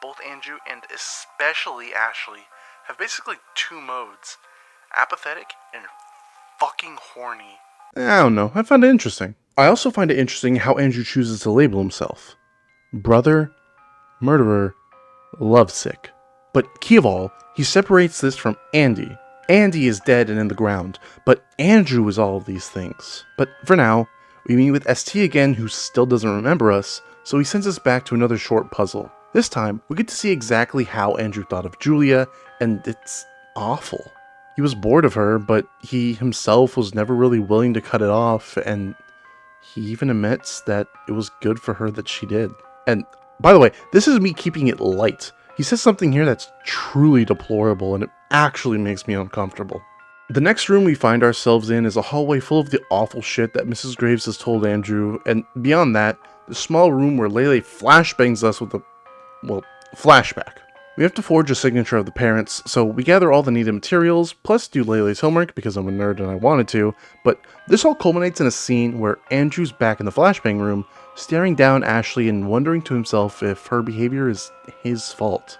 both Andrew and especially Ashley have basically two modes, apathetic and fucking horny. I don't know, I find it interesting. I also find it interesting how Andrew chooses to label himself. Brother, murderer, lovesick. But key of all, he separates this from Andy. Andy is dead and in the ground, but Andrew is all of these things. But for now, we meet with ST again, who still doesn't remember us, so he sends us back to another short puzzle. This time, we get to see exactly how Andrew thought of Julia, and it's awful. He was bored of her, but he himself was never really willing to cut it off, and he even admits that it was good for her that she did. And by the way, this is me keeping it light. He says something here that's truly deplorable, and it actually makes me uncomfortable. The next room we find ourselves in is a hallway full of the awful shit that Mrs. Graves has told Andrew, and beyond that, the small room where Lele flashbangs us with a, flashback. We have to forge a signature of the parents, so we gather all the needed materials, plus do Lele's homework because I'm a nerd and I wanted to, but this all culminates in a scene where Andrew's back in the flashbang room, staring down Ashley and wondering to himself if her behavior is his fault.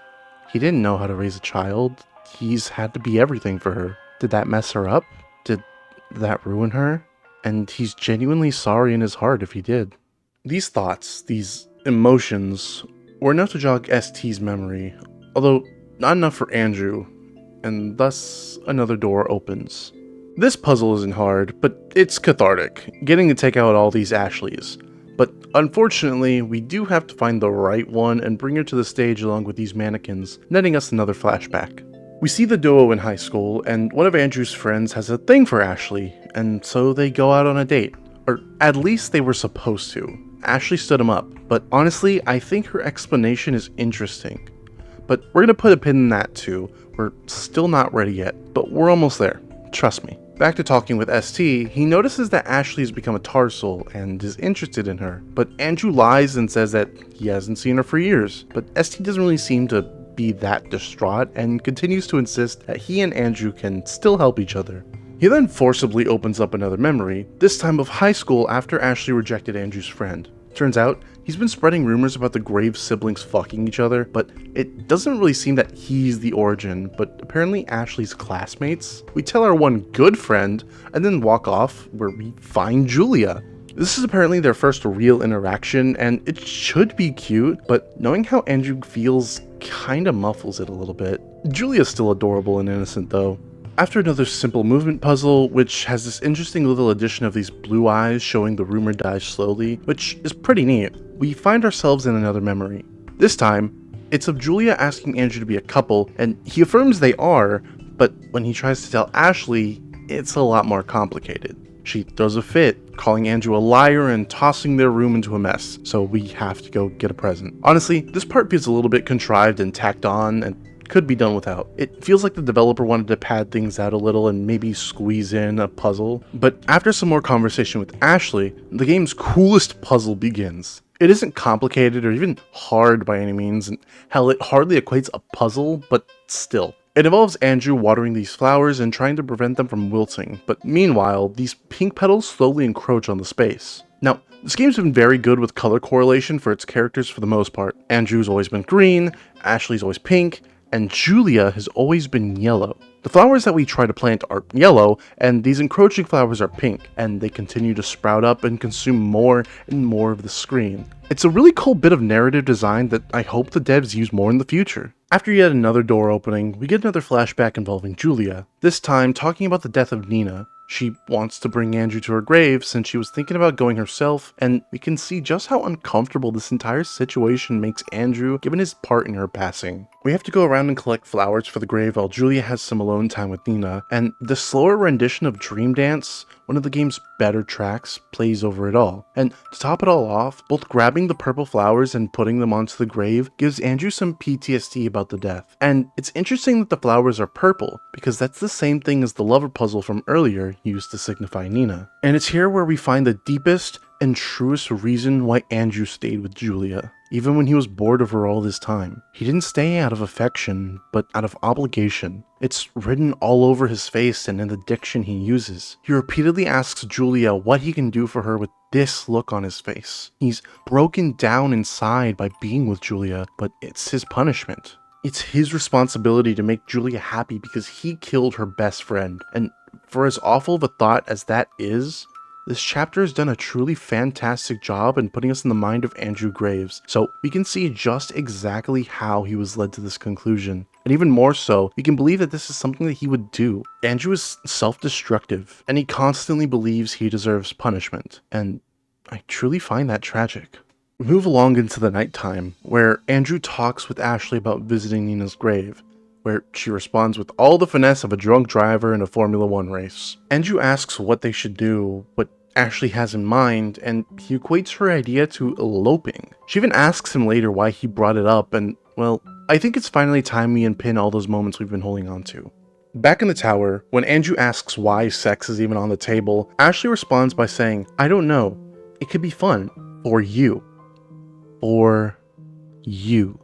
He didn't know how to raise a child. He's had to be everything for her. Did that mess her up? Did that ruin her? And he's genuinely sorry in his heart if he did. These thoughts, these emotions, were enough to jog ST's memory, although not enough for Andrew, and thus another door opens. This puzzle isn't hard, but it's cathartic, getting to take out all these Ashleys. But unfortunately, we do have to find the right one and bring her to the stage along with these mannequins, netting us another flashback. We see the duo in high school, and one of Andrew's friends has a thing for Ashley, and so they go out on a date. Or at least they were supposed to. Ashley stood him up, but honestly, I think her explanation is interesting. But we're gonna put a pin in that too. We're still not ready yet, but we're almost there. Trust me. Back to talking with ST, he notices that Ashley has become a Tarsal and is interested in her, but Andrew lies and says that he hasn't seen her for years. But ST doesn't really seem to be that distraught and continues to insist that he and Andrew can still help each other. He then forcibly opens up another memory, this time of high school after Ashley rejected Andrew's friend. Turns out, he's been spreading rumors about the Graves siblings fucking each other, but it doesn't really seem that he's the origin, but apparently Ashley's classmates. We tell our one good friend, and then walk off where we find Julia. This is apparently their first real interaction, and it should be cute, but knowing how Andrew feels kinda muffles it a little bit. Julia's still adorable and innocent though. After another simple movement puzzle, which has this interesting little addition of these blue eyes showing the rumor dies slowly, which is pretty neat, we find ourselves in another memory. This time, it's of Julia asking Andrew to be a couple, and he affirms they are, but when he tries to tell Ashley, it's a lot more complicated. She throws a fit, calling Andrew a liar and tossing their room into a mess, so we have to go get a present. Honestly, this part feels a little bit contrived and tacked on, and could be done without. It feels like the developer wanted to pad things out a little and maybe squeeze in a puzzle. But after some more conversation with Ashley, the game's coolest puzzle begins. It isn't complicated or even hard by any means, and hell, it hardly equates a puzzle, but still. It involves Andrew watering these flowers and trying to prevent them from wilting, but meanwhile, these pink petals slowly encroach on the space. Now, this game's been very good with color correlation for its characters for the most part. Andrew's always been green, Ashley's always pink, and Julia has always been yellow. The flowers that we try to plant are yellow, and these encroaching flowers are pink, and they continue to sprout up and consume more and more of the screen. It's a really cool bit of narrative design that I hope the devs use more in the future. After yet another door opening, we get another flashback involving Julia, this time talking about the death of Nina. She wants to bring Andrew to her grave since she was thinking about going herself, and we can see just how uncomfortable this entire situation makes Andrew given his part in her passing. We have to go around and collect flowers for the grave while Julia has some alone time with Nina, and the slower rendition of Dream Dance, one of the game's better tracks, plays over it all. And to top it all off, both grabbing the purple flowers and putting them onto the grave gives Andrew some PTSD about the death. And it's interesting that the flowers are purple, because that's the same thing as the lover puzzle from earlier used to signify Nina. And it's here where we find the deepest and truest reason why Andrew stayed with Julia. even when he was bored of her all this time. He didn't stay out of affection, but out of obligation. It's written all over his face and in the diction he uses. He repeatedly asks Julia what he can do for her with this look on his face. He's broken down inside by being with Julia, but it's his punishment. It's his responsibility to make Julia happy because he killed her best friend. And for as awful of a thought as that is, this chapter has done a truly fantastic job in putting us in the mind of Andrew Graves, so we can see just exactly how he was led to this conclusion. And even more so, we can believe that this is something that he would do. Andrew is self-destructive, and he constantly believes he deserves punishment, and I truly find that tragic. We move along into the nighttime, where Andrew talks with Ashley about visiting Nina's grave, where she responds with all the finesse of a drunk driver in a Formula One race. Andrew asks what they should do, what Ashley has in mind, and he equates her idea to eloping. She even asks him later why he brought it up, and, well, I think it's finally time we unpin all those moments we've been holding on to. Back in the tower, when Andrew asks why sex is even on the table, Ashley responds by saying, "I don't know. It could be fun. For you. For you."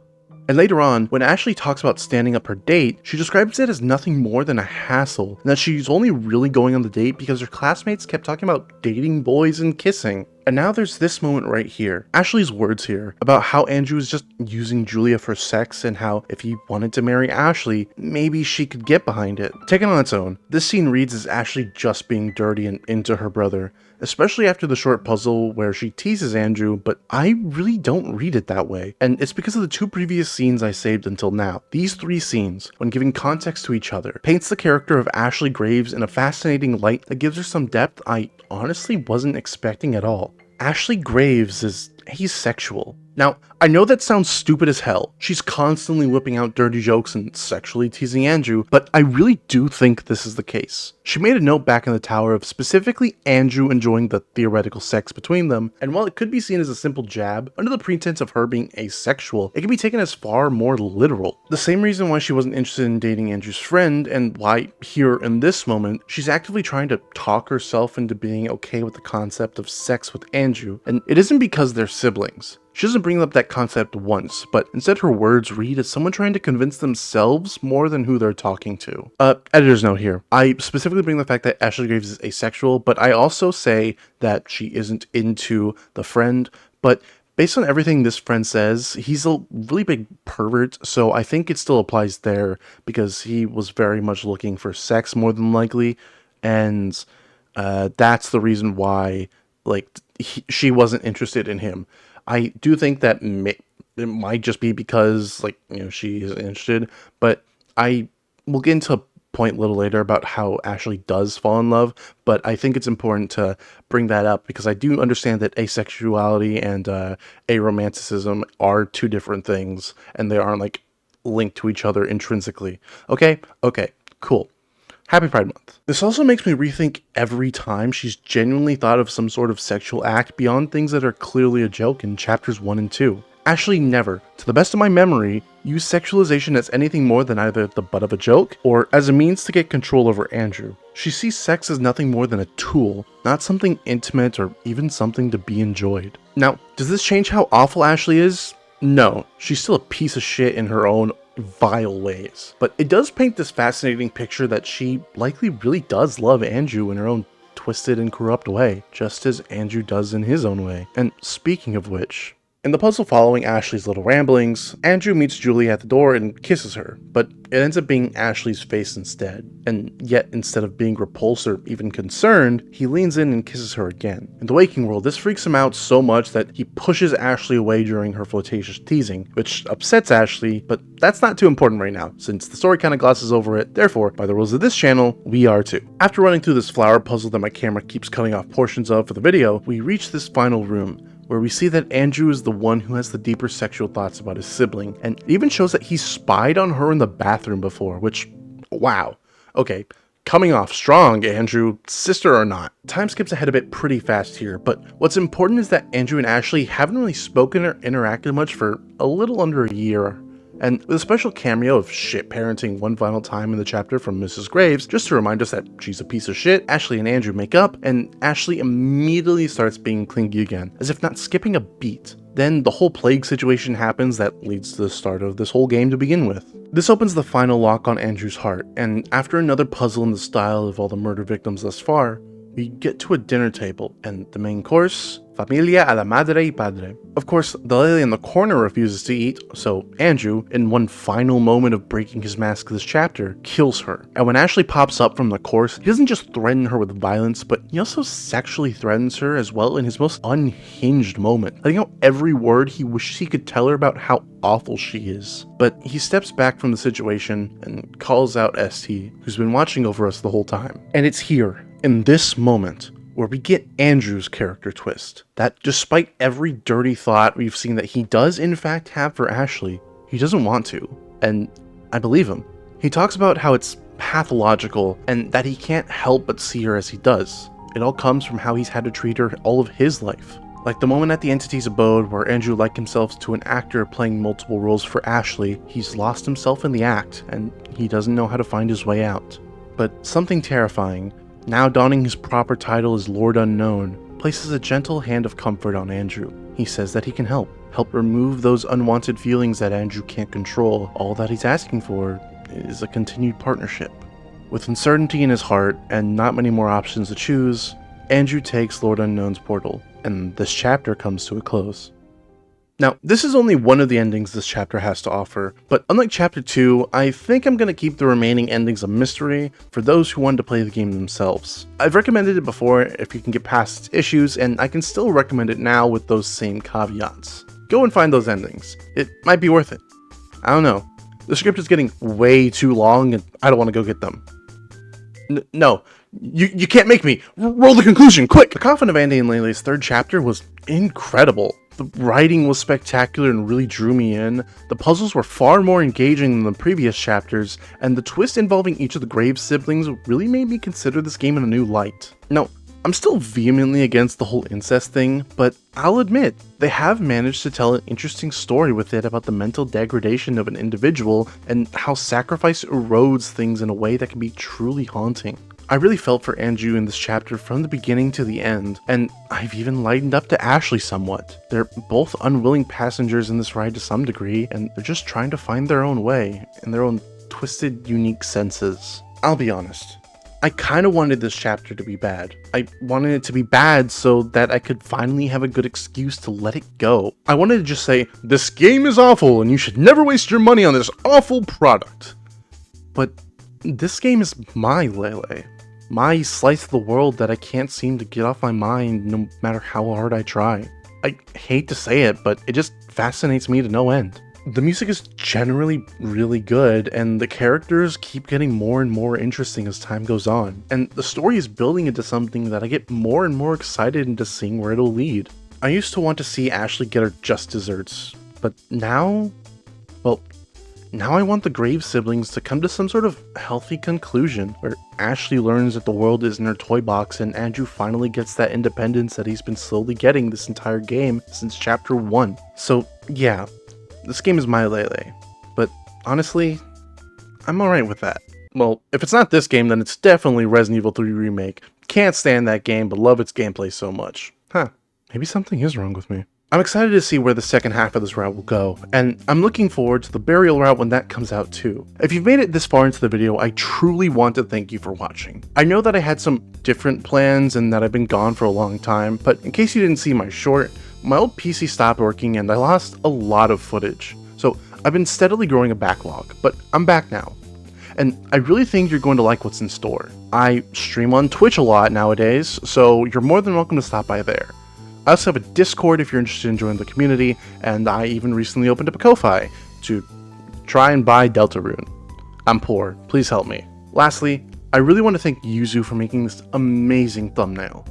And later on, when Ashley talks about standing up her date, she describes it as nothing more than a hassle, and that she's only really going on the date because her classmates kept talking about dating boys and kissing. And now there's this moment right here, Ashley's words here, about how Andrew is just using Julia for sex and how if he wanted to marry Ashley, maybe she could get behind it. Taken on its own, this scene reads as Ashley just being dirty and into her brother, especially after the short puzzle where she teases Andrew, but I really don't read it that way. And it's because of the two previous scenes I saved until now. These three scenes, when giving context to each other, paints the character of Ashley Graves in a fascinating light that gives her some depth I honestly wasn't expecting at all. Ashley Graves is asexual. Now, I know that sounds stupid as hell. She's constantly whipping out dirty jokes and sexually teasing Andrew, but I really do think this is the case. She made a note back in the tower of specifically Andrew enjoying the theoretical sex between them, and while it could be seen as a simple jab, under the pretense of her being asexual, it can be taken as far more literal. The same reason why she wasn't interested in dating Andrew's friend, and why here in this moment, she's actively trying to talk herself into being okay with the concept of sex with Andrew, and it isn't because they're siblings. She doesn't bring up that concept once, but instead her words read as someone trying to convince themselves more than who they're talking to. Editor's note here. I specifically bring the fact that Ashley Graves is asexual, but I also say that she isn't into the friend, but based on everything this friend says, he's a really big pervert, so I think it still applies there, because he was very much looking for sex more than likely, and that's the reason why, she wasn't interested in him. I do think that it might just be because, she is interested, but I will get into a point a little later about how Ashley does fall in love, but I think it's important to bring that up because I do understand that asexuality and aromanticism are two different things, and they aren't, linked to each other intrinsically. Okay, cool. Happy Pride Month. This also makes me rethink every time she's genuinely thought of some sort of sexual act beyond things that are clearly a joke in chapters 1 and 2. Ashley never, to the best of my memory, used sexualization as anything more than either the butt of a joke or as a means to get control over Andrew. She sees sex as nothing more than a tool, not something intimate or even something to be enjoyed. Now, does this change how awful Ashley is? No, she's still a piece of shit in her own vile ways. But it does paint this fascinating picture that she likely really does love Andrew in her own twisted and corrupt way, just as Andrew does in his own way. And speaking of which, in the puzzle following Ashley's little ramblings, Andrew meets Julie at the door and kisses her, but it ends up being Ashley's face instead. And yet, instead of being repulsed or even concerned, he leans in and kisses her again. In the waking world, this freaks him out so much that he pushes Ashley away during her flirtatious teasing, which upsets Ashley, but that's not too important right now, since the story kind of glosses over it. Therefore, by the rules of this channel, we are too. After running through this flower puzzle that my camera keeps cutting off portions of for the video, we reach this final room, where we see that Andrew is the one who has the deeper sexual thoughts about his sibling, and it even shows that he spied on her in the bathroom before, which, wow. Okay, coming off strong, Andrew, sister or not. Time skips ahead a bit pretty fast here, but what's important is that Andrew and Ashley haven't really spoken or interacted much for a little under a year. And with a special cameo of shit parenting one final time in the chapter from Mrs. Graves, just to remind us that she's a piece of shit, Ashley and Andrew make up, and Ashley immediately starts being clingy again, as if not skipping a beat. Then the whole plague situation happens that leads to the start of this whole game to begin with. This opens the final lock on Andrew's heart, and after another puzzle in the style of all the murder victims thus far, we get to a dinner table, and the main course, familia a la madre y padre. Of course, the lady in the corner refuses to eat, so Andrew, in one final moment of breaking his mask this chapter, kills her. And when Ashley pops up from the course, he doesn't just threaten her with violence, but he also sexually threatens her as well in his most unhinged moment, letting out every word he wishes he could tell her about how awful she is. But he steps back from the situation and calls out ST, who's been watching over us the whole time. And it's here, in this moment, where we get Andrew's character twist. That despite every dirty thought we've seen that he does in fact have for Ashley, he doesn't want to. And I believe him. He talks about how it's pathological and that he can't help but see her as he does. It all comes from how he's had to treat her all of his life. Like the moment at the entity's abode where Andrew liked himself to an actor playing multiple roles for Ashley, he's lost himself in the act and he doesn't know how to find his way out. But something terrifying, now donning his proper title as Lord Unknown, places a gentle hand of comfort on Andrew. He says that he can help remove those unwanted feelings that Andrew can't control. All that he's asking for is a continued partnership. With uncertainty in his heart and not many more options to choose, Andrew takes Lord Unknown's portal, and this chapter comes to a close. Now, this is only one of the endings this chapter has to offer, but unlike chapter 2, I think I'm going to keep the remaining endings a mystery for those who want to play the game themselves. I've recommended it before if you can get past its issues, and I can still recommend it now with those same caveats. Go and find those endings. It might be worth it. I don't know. The script is getting way too long, and I don't want to go get them. No, you can't make me. Roll the conclusion, quick! The Coffin of Andy and Layle's third chapter was incredible. The writing was spectacular and really drew me in. The puzzles were far more engaging than the previous chapters, and the twist involving each of the Graves siblings really made me consider this game in a new light. Now, I'm still vehemently against the whole incest thing, but I'll admit, they have managed to tell an interesting story with it about the mental degradation of an individual and how sacrifice erodes things in a way that can be truly haunting. I really felt for Andrew in this chapter from the beginning to the end, and I've even lightened up to Ashley somewhat. They're both unwilling passengers in this ride to some degree, and they're just trying to find their own way, in their own twisted, unique senses. I'll be honest, I kinda wanted this chapter to be bad. I wanted it to be bad so that I could finally have a good excuse to let it go. I wanted to just say, this game is awful and you should never waste your money on this awful product. But this game is my Lele. My slice of the world that I can't seem to get off my mind no matter how hard I try. I hate to say it, but it just fascinates me to no end. The music is generally really good, and the characters keep getting more and more interesting as time goes on, and the story is building into something that I get more and more excited into seeing where it'll lead. I used to want to see Ashley get her just desserts, but now, well, now I want the Graves siblings to come to some sort of healthy conclusion, where Ashley learns that the world isn't her toy box and Andrew finally gets that independence that he's been slowly getting this entire game since chapter 1. So yeah, this game is my Lele, but honestly, I'm alright with that. Well, if it's not this game, then it's definitely Resident Evil 3 Remake. Can't stand that game, but love its gameplay so much. Maybe something is wrong with me. I'm excited to see where the second half of this route will go, and I'm looking forward to the burial route when that comes out too. If you've made it this far into the video, I truly want to thank you for watching. I know that I had some different plans and that I've been gone for a long time, but in case you didn't see my short, my old PC stopped working and I lost a lot of footage. So I've been steadily growing a backlog, but I'm back now. And I really think you're going to like what's in store. I stream on Twitch a lot nowadays, so you're more than welcome to stop by there. I also have a Discord if you're interested in joining the community, and I even recently opened up a Ko-Fi to try and buy Deltarune. I'm poor, please help me. Lastly, I really want to thank Yuzu for making this amazing thumbnail.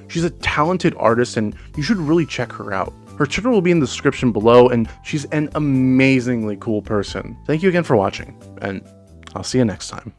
She's a talented artist and you should really check her out. Her Twitter will be in the description below, and she's an amazingly cool person. Thank you again for watching, and I'll see you next time.